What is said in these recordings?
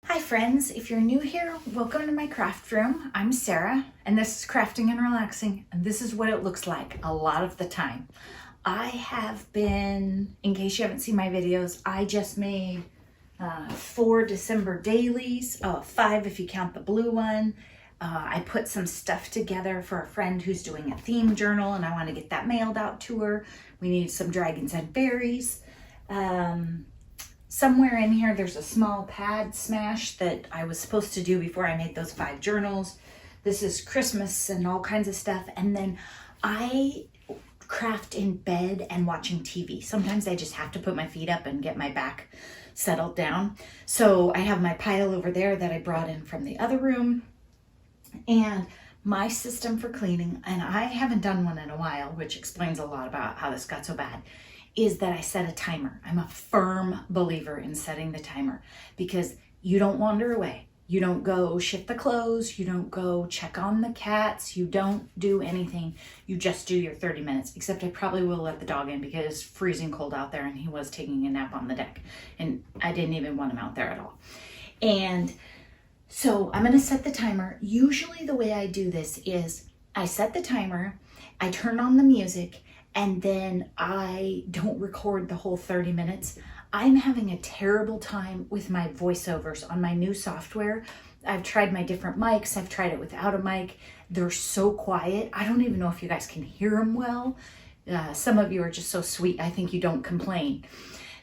Hi friends, if you're new here, welcome to my craft room. I'm Sarah and this is Crafting and Relaxing, and this is what it looks like a lot of the time. I have been, in case you haven't seen my videos, I just made 4 December dailies, 5 if you count the blue one. I put some stuff together for a friend who's doing a theme journal and I want to get that mailed out to her. We need some dragons and berries. Somewhere in here, there's a small pad smash that I was supposed to do before I made those 5 journals. This is Christmas and all kinds of stuff. And then I craft in bed and watching TV. Sometimes I just have to put my feet up and get my back settled down. So I have my pile over there that I brought in from the other room. And my system for cleaning, and I haven't done one in a while, which explains a lot about how this got so bad, is that I set a timer. I'm a firm believer in setting the timer because you don't wander away. You don't go shift the clothes. You don't go check on the cats. You don't do anything. You just do your 30 minutes, except I probably will let the dog in because it's freezing cold out there and he was taking a nap on the deck and I didn't even want him out there at all. And so I'm gonna set the timer. Usually the way I do this is I set the timer, I turn on the music, and then I don't record the whole 30 minutes. I'm having a terrible time with my voiceovers on my new software. I've tried my different mics. I've tried it without a mic. They're so quiet. I don't even know if you guys can hear them well. Some of you are just so sweet. I think you don't complain.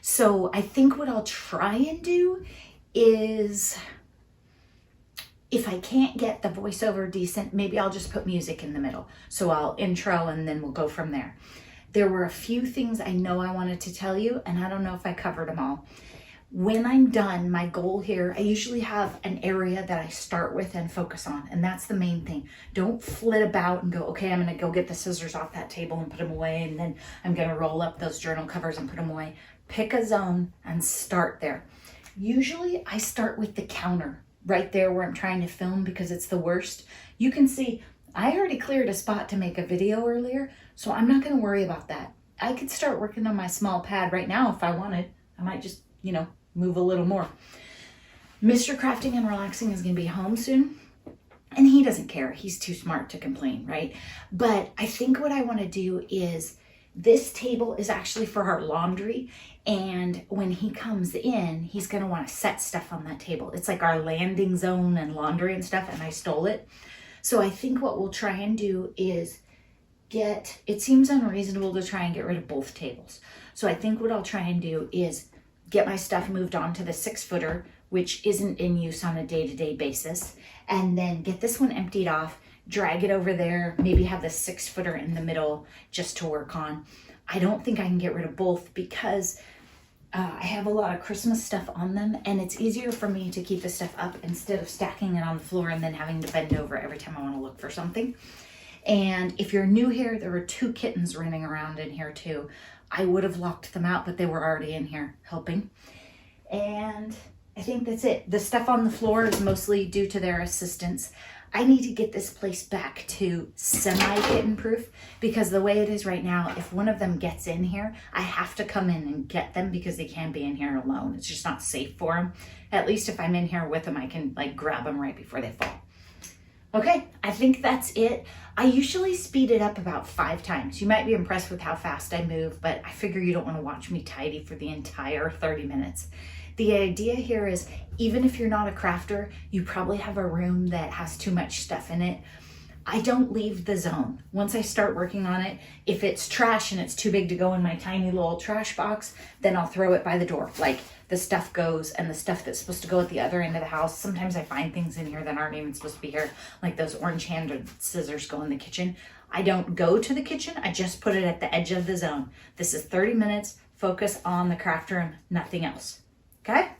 So I think what I'll try and do is, if I can't get the voiceover decent, maybe I'll just put music in the middle. So I'll intro and then we'll go from there. There were a few things I know I wanted to tell you, and I don't know if I covered them all. When I'm done, my goal here, I usually have an area that I start with and focus on, and that's the main thing. Don't flit about and go, okay, I'm gonna go get the scissors off that table and put them away, and then I'm gonna roll up those journal covers and put them away. Pick a zone and start there. Usually I start with the counter right there where I'm trying to film because it's the worst. You can see I already cleared a spot to make a video earlier, so I'm not going to worry about that. I could start working on my small pad right now if I wanted. I might just, move a little more. Mr. Crafting and Relaxing is going to be home soon, and he doesn't care. He's too smart to complain, right? But I think what I want to do is, this table is actually for our laundry, and when he comes in, he's going to want to set stuff on that table. It's like our landing zone and laundry and stuff, and I stole it. So I think what we'll try and do is it seems unreasonable to try and get rid of both tables. So I think what I'll try and do is get my stuff moved on to the 6-footer, which isn't in use on a day-to-day basis, and then get this one emptied off, drag it over there, maybe have the 6-footer in the middle just to work on. I don't think I can get rid of both because I have a lot of Christmas stuff on them, and it's easier for me to keep the stuff up instead of stacking it on the floor and then having to bend over every time I want to look for something. And if you're new here, there were 2 kittens running around in here too. I would have locked them out, but they were already in here helping. And I think that's it. The stuff on the floor is mostly due to their assistance. I need to get this place back to semi-kitten proof because the way it is right now, if one of them gets in here, I have to come in and get them because they can't be in here alone. It's just not safe for them. At least if I'm in here with them, I can grab them right before they fall. Okay, I think that's it. I usually speed it up about 5 times. You might be impressed with how fast I move, but I figure you don't want to watch me tidy for the entire 30 minutes. The idea here is, even if you're not a crafter, you probably have a room that has too much stuff in it. I don't leave the zone. Once I start working on it, if it's trash and it's too big to go in my tiny little trash box, then I'll throw it by the door. Like the stuff goes, and the stuff that's supposed to go at the other end of the house. Sometimes I find things in here that aren't even supposed to be here, like those orange-handed scissors go in the kitchen. I don't go to the kitchen, I just put it at the edge of the zone. This is 30 minutes, focus on the craft room, nothing else. Okay,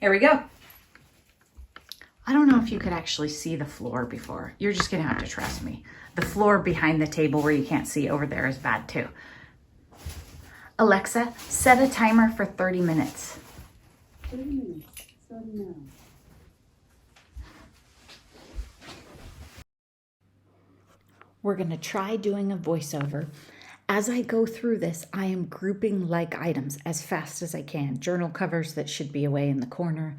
here we go. I don't know if you could actually see the floor before. You're just gonna have to trust me. The floor behind the table where you can't see over there is bad too. Alexa, set a timer for 30 minutes. 30 minutes, starting now. We're gonna try doing a voiceover. As I go through this, I am grouping like items as fast as I can. Journal covers that should be away in the corner.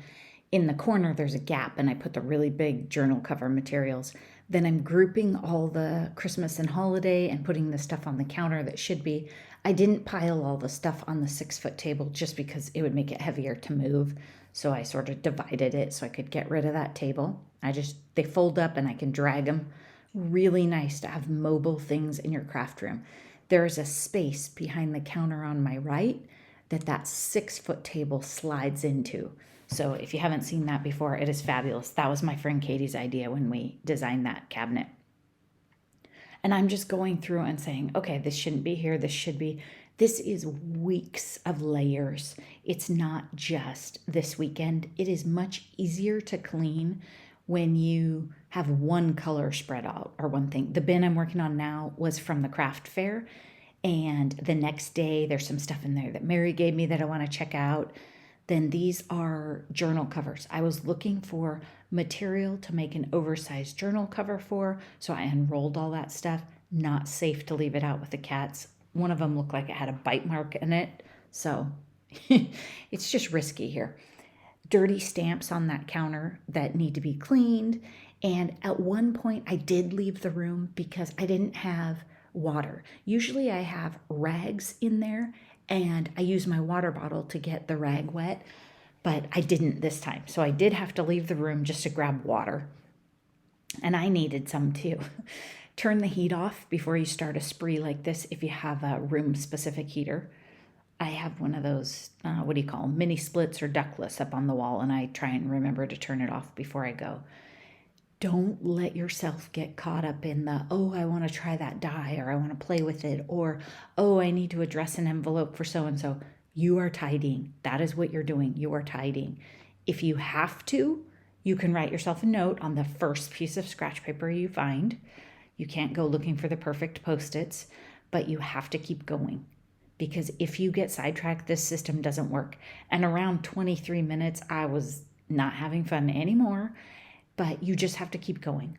In the corner, there's a gap, and I put the really big journal cover materials. Then I'm grouping all the Christmas and holiday and putting the stuff on the counter that should be. I didn't pile all the stuff on the 6-foot table just because it would make it heavier to move. So I sort of divided it so I could get rid of that table. They fold up and I can drag them. Really nice to have mobile things in your craft room. There is a space behind the counter on my right that 6-foot table slides into. So if you haven't seen that before, it is fabulous. That was my friend Katie's idea when we designed that cabinet. And I'm just going through and saying, okay, this shouldn't be here. This should be. This is weeks of layers. It's not just this weekend. It is much easier to clean when you have one color spread out or one thing. The bin I'm working on now was from the craft fair. And the next day, there's some stuff in there that Mary gave me that I want to check out. Then these are journal covers. I was looking for material to make an oversized journal cover for, so I unrolled all that stuff. Not safe to leave it out with the cats. One of them looked like it had a bite mark in it, so it's just risky here. Dirty stamps on that counter that need to be cleaned. And at one point, I did leave the room because I didn't have water. Usually I have rags in there, and I use my water bottle to get the rag wet, but I didn't this time. So I did have to leave the room just to grab water, and I needed some too. Turn the heat off before you start a spree like this if you have a room-specific heater. I have one of those, mini splits or ductless up on the wall, and I try and remember to turn it off before I go. Don't let yourself get caught up in the, oh, I want to try that die, or I want to play with it, or, oh, I need to address an envelope for so-and-so. You are tidying. That is what you're doing. You are tidying. If you have to, you can write yourself a note on the first piece of scratch paper you find. You can't go looking for the perfect Post-its, but you have to keep going. Because if you get sidetracked, this system doesn't work. And around 23 minutes, I was not having fun anymore. But you just have to keep going.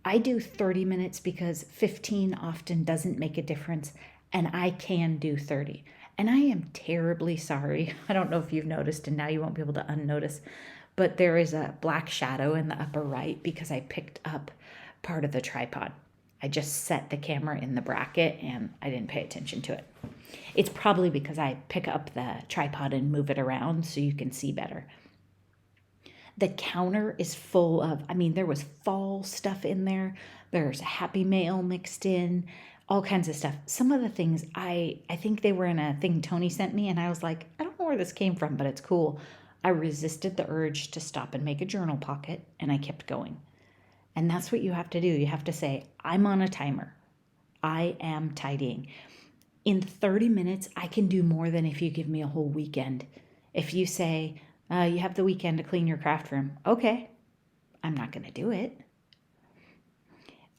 I do 30 minutes because 15 often doesn't make a difference, and I can do 30. And I am terribly sorry. I don't know if you've noticed, and now you won't be able to unnotice, but there is a black shadow in the upper right because I picked up part of the tripod. I just set the camera in the bracket and I didn't pay attention to it. It's probably because I pick up the tripod and move it around so you can see better. The counter is full of, there was fall stuff in there. There's Happy Mail mixed in, all kinds of stuff. Some of the things, I think they were in a thing Tony sent me, and I was like, I don't know where this came from, but it's cool. I resisted the urge to stop and make a journal pocket, and I kept going. And that's what you have to do. You have to say, I'm on a timer. I am tidying. In 30 minutes, I can do more than if you give me a whole weekend. If you say, you have the weekend to clean your craft room. Okay, I'm not going to do it.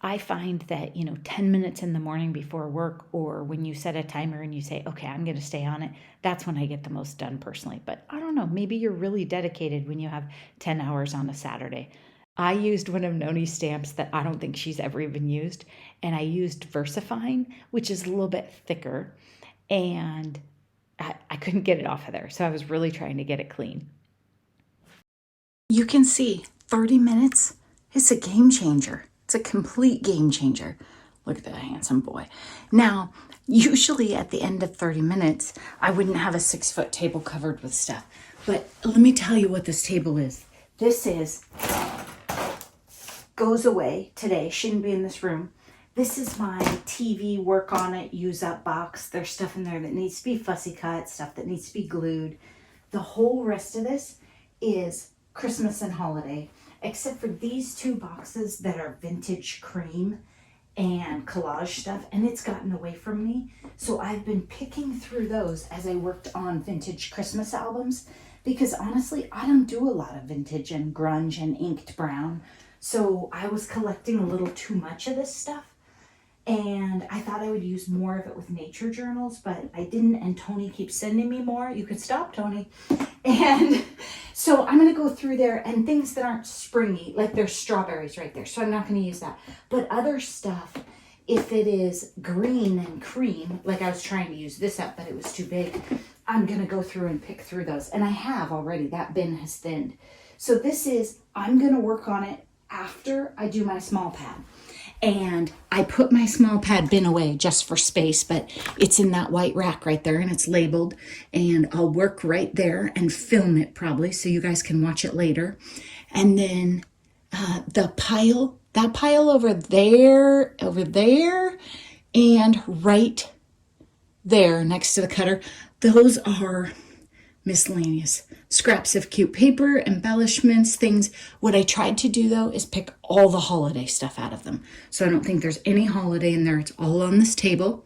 I find that, 10 minutes in the morning before work, or when you set a timer and you say, okay, I'm going to stay on it, that's when I get the most done personally. But I don't know, maybe you're really dedicated when you have 10 hours on a Saturday. I used one of Noni's stamps that I don't think she's ever even used, and I used VersaFine, which is a little bit thicker, and I couldn't get it off of there, so I was really trying to get it clean. You can see 30 minutes is a game changer. It's a complete game changer. Look at that handsome boy. Now, usually at the end of 30 minutes, I wouldn't have a 6-foot table covered with stuff. But let me tell you what this table is. This goes away today, shouldn't be in this room. This is my TV work on it, use up box. There's stuff in there that needs to be fussy cut, stuff that needs to be glued. The whole rest of this is Christmas and holiday, except for these 2 boxes that are vintage cream and collage stuff, and it's gotten away from me. So I've been picking through those as I worked on vintage Christmas albums, because honestly, I don't do a lot of vintage and grunge and inked brown. So I was collecting a little too much of this stuff, and I thought I would use more of it with nature journals, but I didn't, and Tony keeps sending me more. You could stop, Tony. And so I'm going to go through there, and things that aren't springy, like there's strawberries right there, so I'm not going to use that. But other stuff, if it is green and cream, like I was trying to use this up, but it was too big, I'm going to go through and pick through those. And I have already. That bin has thinned. So this is, I'm going to work on it after I do my small pad. And I put my small pad bin away just for space, but it's in that white rack right there and it's labeled. And I'll work right there and film it probably so you guys can watch it later. And then that pile over there, and right there next to the cutter, those are miscellaneous scraps of cute paper, embellishments, things. What I tried to do though is pick all the holiday stuff out of them. So I don't think there's any holiday in there. It's all on this table.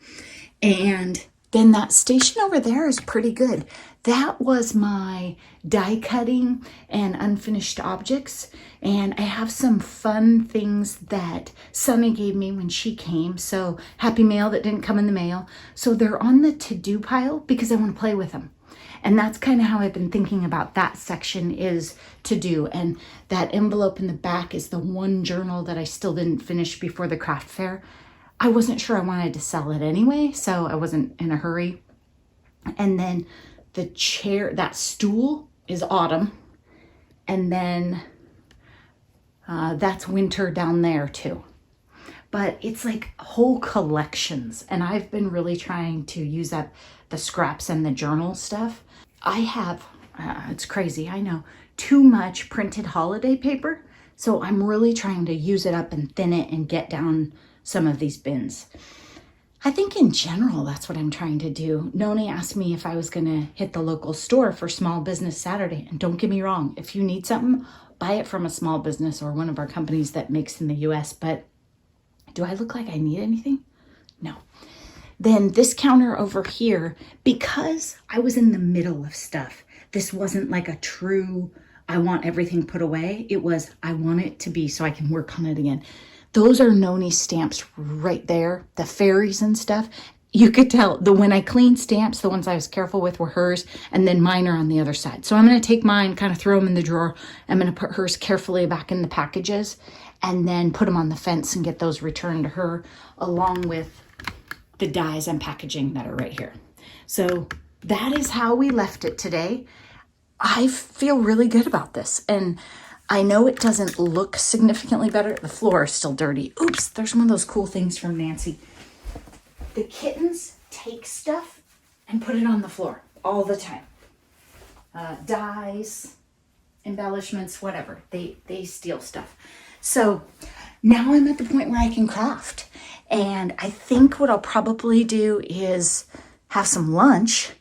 And then that station over there is pretty good. That was my die cutting and unfinished objects. And I have some fun things that Sunny gave me when she came. So happy mail that didn't come in the mail. So they're on the to-do pile because I want to play with them. And that's kind of how I've been thinking about that section is to do. And that envelope in the back is the one journal that I still didn't finish before the craft fair. I wasn't sure I wanted to sell it anyway, so I wasn't in a hurry. And then the chair, that stool is autumn. And then that's winter down there too. But it's like whole collections. And I've been really trying to use up the scraps and the journal stuff. I have, it's crazy, I know, too much printed holiday paper. So I'm really trying to use it up and thin it and get down some of these bins. I think in general, that's what I'm trying to do. Noni asked me if I was going to hit the local store for Small Business Saturday. And don't get me wrong, if you need something, buy it from a small business or one of our companies that makes in the US. But do I look like I need anything? No. Then this counter over here, because I was in the middle of stuff, this wasn't like a true, I want everything put away. It was, I want it to be so I can work on it again. Those are Noni's stamps right there, the fairies and stuff. You could tell when I cleaned stamps, the ones I was careful with were hers, and then mine are on the other side. So I'm going to take mine, kind of throw them in the drawer. I'm going to put hers carefully back in the packages and then put them on the fence and get those returned to her along with the dies and packaging that are right here. So that is how we left it today. I feel really good about this. And I know it doesn't look significantly better. The floor is still dirty. Oops, there's one of those cool things from Nancy. The kittens take stuff and put it on the floor all the time. Dies, embellishments, whatever. They steal stuff. So now I'm at the point where I can craft. And I think what I'll probably do is have some lunch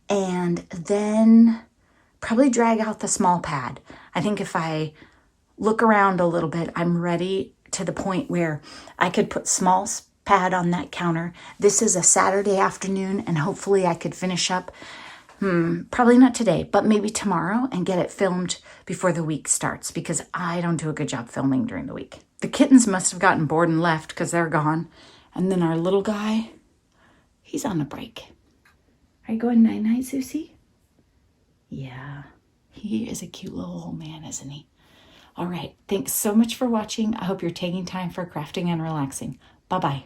and then probably drag out the small pad. I think if I look around a little bit, I'm ready to the point where I could put small pad on that counter. This is a Saturday afternoon and hopefully I could finish up, probably not today, but maybe tomorrow and get it filmed before the week starts because I don't do a good job filming during the week. The kittens must have gotten bored and left because they're gone. And then our little guy, he's on a break. Are you going night-night, Susie? Yeah, he is a cute little old man, isn't he? All right, thanks so much for watching. I hope you're taking time for crafting and relaxing. Bye-bye.